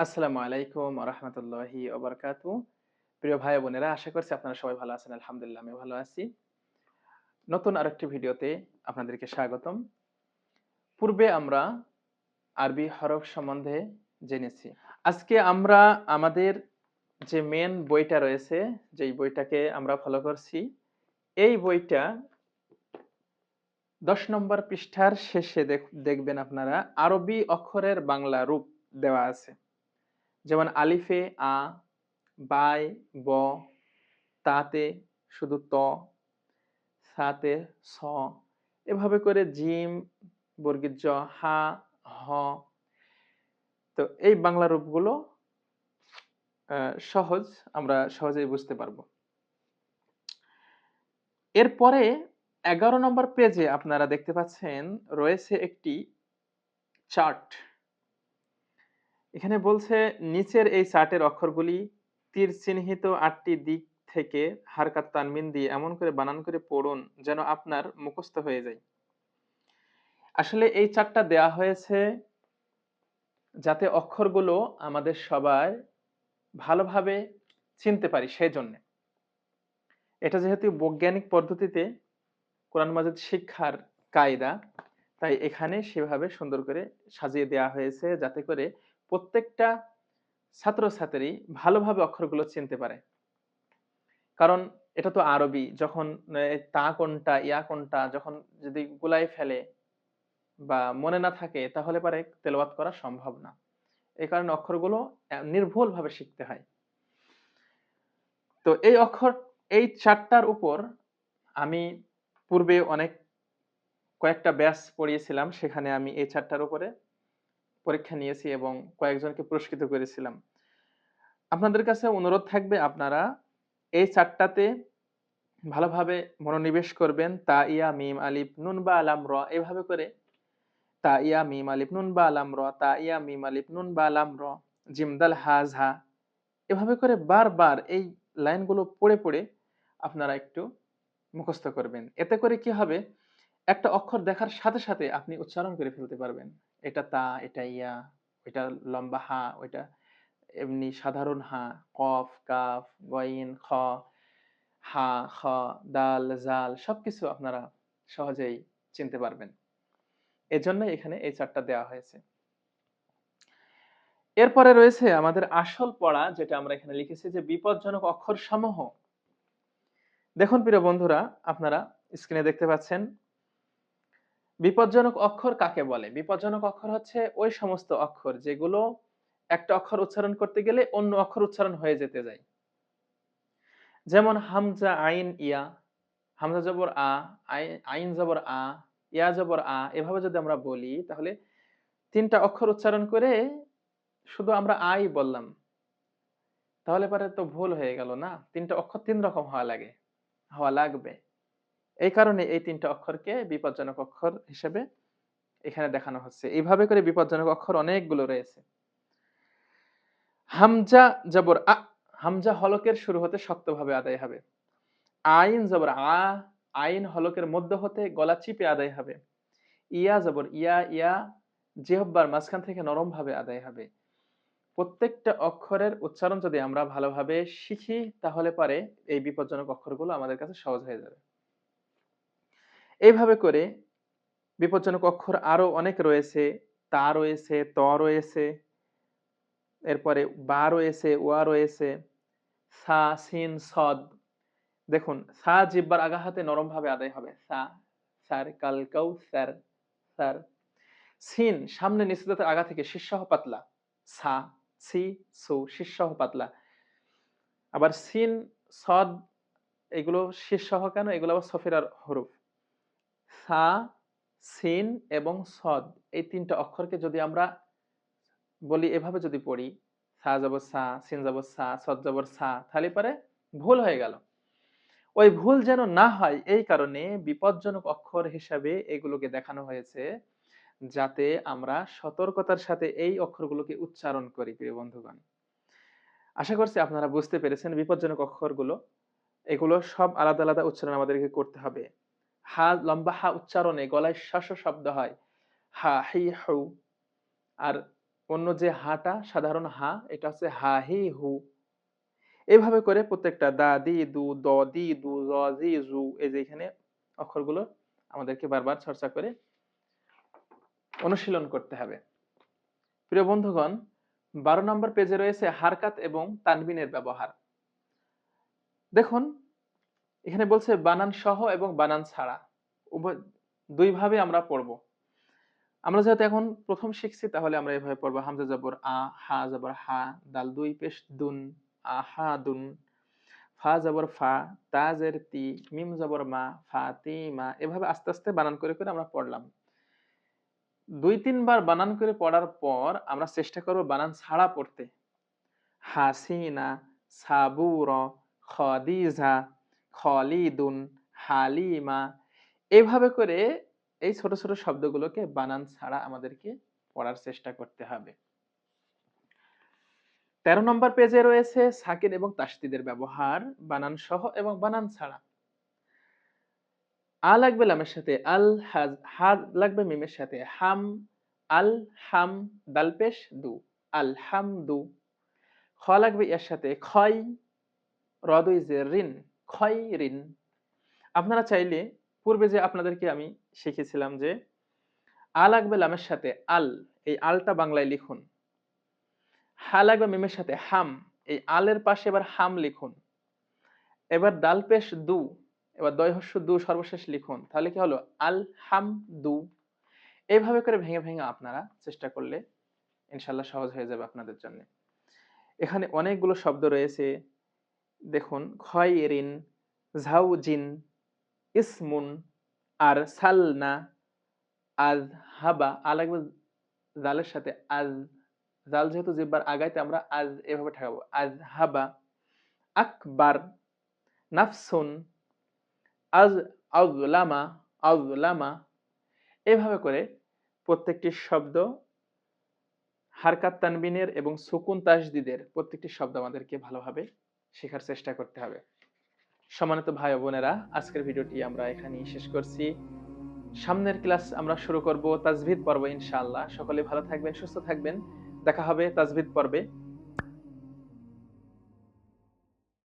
আসসালামু আলাইকুম ওয়া রাহমাতুল্লাহি ওয়া বারাকাতুহু। প্রিয় ভাই ও বোনেরা, আশা করছি আপনারা সবাই ভালো আছেন। আলহামদুলিল্লাহ আমিও ভালো আছি। নতুন আরেকটি ভিডিওতে আপনাদেরকে স্বাগতম। পূর্বে আমরা আরবি হরফ সম্বন্ধে জেনেছি। আজকে আমরা আমাদের যে মেন বইটা রয়েছে, যেই বইটাকে আমরা ফলো করছি, এই বইটা ১০ নম্বর পৃষ্ঠার শেষে দেখবেন আপনারা আরবি অক্ষরের বাংলা রূপ দেওয়া আছে। যেমন আলিফে আ, বায় ব, তাতে শুধু ত, সাতে স, এভাবে করে জিম, বর্গীয় জ, হা, হ। তো এই বাংলা রূপগুলো সহজ, আমরা সহজেই বুঝতে পারবো। এরপরে ১১ নম্বর পেজে আপনারা দেখতে পাচ্ছেন রয়েছে একটি চার্ট। এখানে বলছে নিচের এই চার্টের অক্ষরগুলি তীর চিহ্নিত ৮টি দিক থেকে হারকাত তানবিন দিয়ে এমন করে বানান করে পড়ুন যেন আপনার মুখস্থ হয়ে যায়। আসলে এই চার্টটা দেয়া হয়েছে যাতে অক্ষরগুলো আমাদের সবাই ভালোভাবে চিনতে পারি সেজন্য। এটা যেহেতু বৈজ্ঞানিক পদ্ধতিতে কোরআন মাজিদ শিক্ষার কায়দা, তাই এখানে সেভাবে সুন্দর করে সাজিয়ে দেয়া হয়েছে যাতে করে প্রত্যেকটা ছাত্রছাত্রী ভালোভাবে অক্ষরগুলো চিনতে পারে। কারণ এটা তো আরবি, যখন তা কোনটা, ইয়া কোনটা যখন যদি গুলাই ফেলে বা মনে না থাকে তাহলে পারে তেলাওয়াত করা সম্ভব না। এই কারণে অক্ষরগুলো নির্ভুলভাবে শিখতে হয়। তো এই চার্টটার উপর আমি পূর্বে কয়েকটা ব্যাচ পড়িয়েছিলাম। সেখানে আমি এই চার্টটার উপরে পরীক্ষা নিয়েছি এবং কয়েকজনকে পুরস্কৃত করেছিলাম। আপনাদের কাছে অনুরোধ থাকবে আপনারা এই চার্টটাতে ভালোভাবে মনোনিবেশ করবেন। তা, ইয়া, মিম, আলিফ, নুন বা লাম, র, এভাবে করে তা, ইয়া, মিম, আলিফ, নুন বা লাম, র, তা, ইয়া, মিম, আলিফ, নুন বা লাম, র, জিম, দাল, হা, ঝা, এভাবে করে বারবার এই লাইনগুলো পড়ে পড়ে আপনারা একটু মুখস্থ করবেন। এতে করে কি হবে, একটা অক্ষর দেখার সাথে সাথে আপনি উচ্চারণ করে ফেলতে পারবেন। এটা তা, এটা ইয়া, ওইটা লম্বা হা, ওইটা এমনি সাধারণ হা, কফ, কাফ, গইন, খ, হা, খ, দাল, জাল সবকিছু আপনারা সহজেই চিনতে পারবেন। এজন্য এখানে এই চার্টটা দেওয়া হয়েছে। এরপরে রয়েছে আমাদের আসল পড়া, যেটা আমরা এখানে লিখেছি যে বিপজ্জনক অক্ষর সমূহ। দেখুন প্রিয় বন্ধুরা, আপনারা স্ক্রিনে দেখতে পাচ্ছেন বিপজ্জনক অক্ষর কাকে বলে। বিপজ্জনক অক্ষর হচ্ছে ওই সমস্ত অক্ষর যেগুলো একটা অক্ষর উচ্চারণ করতে গেলে অন্য অক্ষর উচ্চারণ হয়ে যেতে যায়। যেমন হামজা, আইন, ইয়া। হামজা জবর আ, আইন জবর আ, ইয়া জবর আ, এভাবে যদি আমরা বলি তাহলে তিনটা অক্ষর উচ্চারণ করে শুধু আমরা আই বললাম, তাহলে পরে তো ভুল হয়ে গেল না? তিনটা অক্ষর তিন রকম হওয়া লাগবে। এই কারণে এই তিনটা অক্ষরকে বিপজ্জনক অক্ষর হিসেবে এখানে দেখানো হচ্ছে। এইভাবে করে বিপজ্জনক অক্ষর অনেকগুলো রয়েছে। হামজা জবর আ, হামজা হলকের শুরু হতে শক্তভাবে আদায় হবে। আইন জবর আ, আইন হলকের মধ্য হতে গলা চিপে আদায় হবে। ইয়া জবর ইয়া, ইয়া জিহ্বার মাঝখান থেকে নরম ভাবে আদায় হবে। প্রত্যেকটা অক্ষরের উচ্চারণ যদি আমরা ভালোভাবে শিখি তাহলে পারে এই বিপজ্জনক অক্ষরগুলো আমাদের কাছে সহজ হয়ে যাবে। এইভাবে করে বিপজ্জনক অক্ষর আরো অনেক রয়েছে। তা রয়েছে, ত রয়েছে, এরপরে বা রয়েছে, ওয়া রয়েছে, সা, সিন, সদ। দেখুন সা জিহ্বার আগা হাতে নরম ভাবে আদায় হবে। সা, সার, কাল, কাউ, স্যার, স্যার। সিন সামনে নিচু দাঁতের আগা থেকে শীর্ষসহ পাতলা। সা, সি, সু শীর্ষসহ পাতলা। আবার সিন, সদ এগুলো শীর্ষসহ কেন? এগুলো আবার সফিরার হরফ। সা, সিন এবং সদ এই তিনটা অক্ষরকে যদি আমরা বলি এভাবে যদি পড়ি, সা জবর সা, সিন জবর সা, সদ জবর সা, তাহলে পরে ভুল হয়ে গেল। ওই ভুল যেন না হয় এই কারণে বিপজ্জনক অক্ষর হিসাবে এগুলোকে দেখানো হয়েছে, যাতে আমরা সতর্কতার সাথে এই অক্ষরগুলোকে উচ্চারণ করি। প্রিয় বন্ধুগণ, আশা করছি আপনারা বুঝতে পেরেছেন বিপজ্জনক অক্ষরগুলো। এগুলো সব আলাদা আলাদা উচ্চারণ আমাদেরকে করতে হবে। হা, লম্বা হা উচ্চারণে গলায় শ শব্দ হয়। হা, হি, হু। আর অন্য যে হাটা সাধারণ হা, এটা হচ্ছে হা হি হু। এভাবে করে প্রত্যেকটা দা দি দু দ দি দু জ জি জু, এই যে এখানে অক্ষরগুলো আমাদেরকে বারবার চর্চা করে অনুশীলন করতে হবে। প্রিয় বন্ধুগণ, 12 নম্বর পেজে রয়েছে হারকাত এবং তানবিনের ব্যবহার। দেখুন, এখানে বলছে বানান সহ এবং বানান ছাড়া উভয়, দুই ভাবে আমরা পড়ব। আমরা যেহেতু এখন প্রথম শিখছি, তাহলে আমরা এভাবে পড়বো: হামজা জবর আ, হা জবর হা, দাল দুই পেশ দুন, আহা দুন, ফা জবর ফা, তা জের তি, মিম জবর মা, ফাতিমা। এভাবে আস্তে আস্তে বানান করে করে আমরা পড়লাম। 2-3 বার বানান করে পড়ার পর আমরা চেষ্টা করব বানান ছাড়া পড়তে। হাসিনা, সাবুর, খদিজা, খলিদুন, হালিমা। এভাবে করে এই ছোট ছোট শব্দগুলোকে বানান ছাড়া আমাদেরকে পড়ার চেষ্টা করতে হবে। 13 নম্বর পেজে রয়েছে সাকিন এবং তাসদিদের ব্যবহার, বানান সহ এবং বানান ছাড়া। আ লাগবে লামের সাথে, আল হাজ, হা লাগবে মিমের সাথে, হাম, আল হাম, দাল পেশ দু, আল হামদু। খ লাগবে এর সাথে, খয়, র দুই জের রিন, খয় রিন। আপনারা চাইলে পূর্বে যে আপনাদেরকে আমি শিখেছিলাম যে আ লাগবে লামের সাথে আল, এই আলটা বাংলায় লিখুন। হা লাগবে মিমের সাথে হাম, এই আলের পাশে এবার হাম লিখুন। এবার দাল পেশ দু, এবার দয় হস্য দু সর্বশেষ লিখুন। তাহলে কি হলো? আল হাম দু। এইভাবে করে ভেঙে ভেঙে আপনারা চেষ্টা করলে ইনশাল্লাহ সহজ হয়ে যাবে আপনাদের জন্য। এখানে অনেকগুলো শব্দ রয়েছে, দেখুন: খয়রিন, ঝাউজিন, ইসমুন, আর সালনা, আজ হাবা। আ লাগবে জালের সাথে আজ, জাল যেহেতু জিহ্বার আগাইতে আমরা আজ এভাবে ঠেকাবো, আজ হাবা। আকবার, নাফসুন, আজ, আউলামা, আউলামা। এভাবে করে প্রত্যেকটি শব্দ হারকাত তানবিনের এবং সুকুন তাসদিদের প্রত্যেকটি শব্দ আমাদেরকে ভালোভাবে শেখার চেষ্টা করতে হবে। সম্মানিত ভাই ও বোনেরা, আজকের ভিডিওটি আমরা এখানেই শেষ করছি। সামনের ক্লাস আমরা শুরু করব তাজভিদ পর্ব ইনশাআল্লাহ। সকলে ভালো থাকবেন, সুস্থ থাকবেন। দেখা হবে তাজভিদ পর্বে।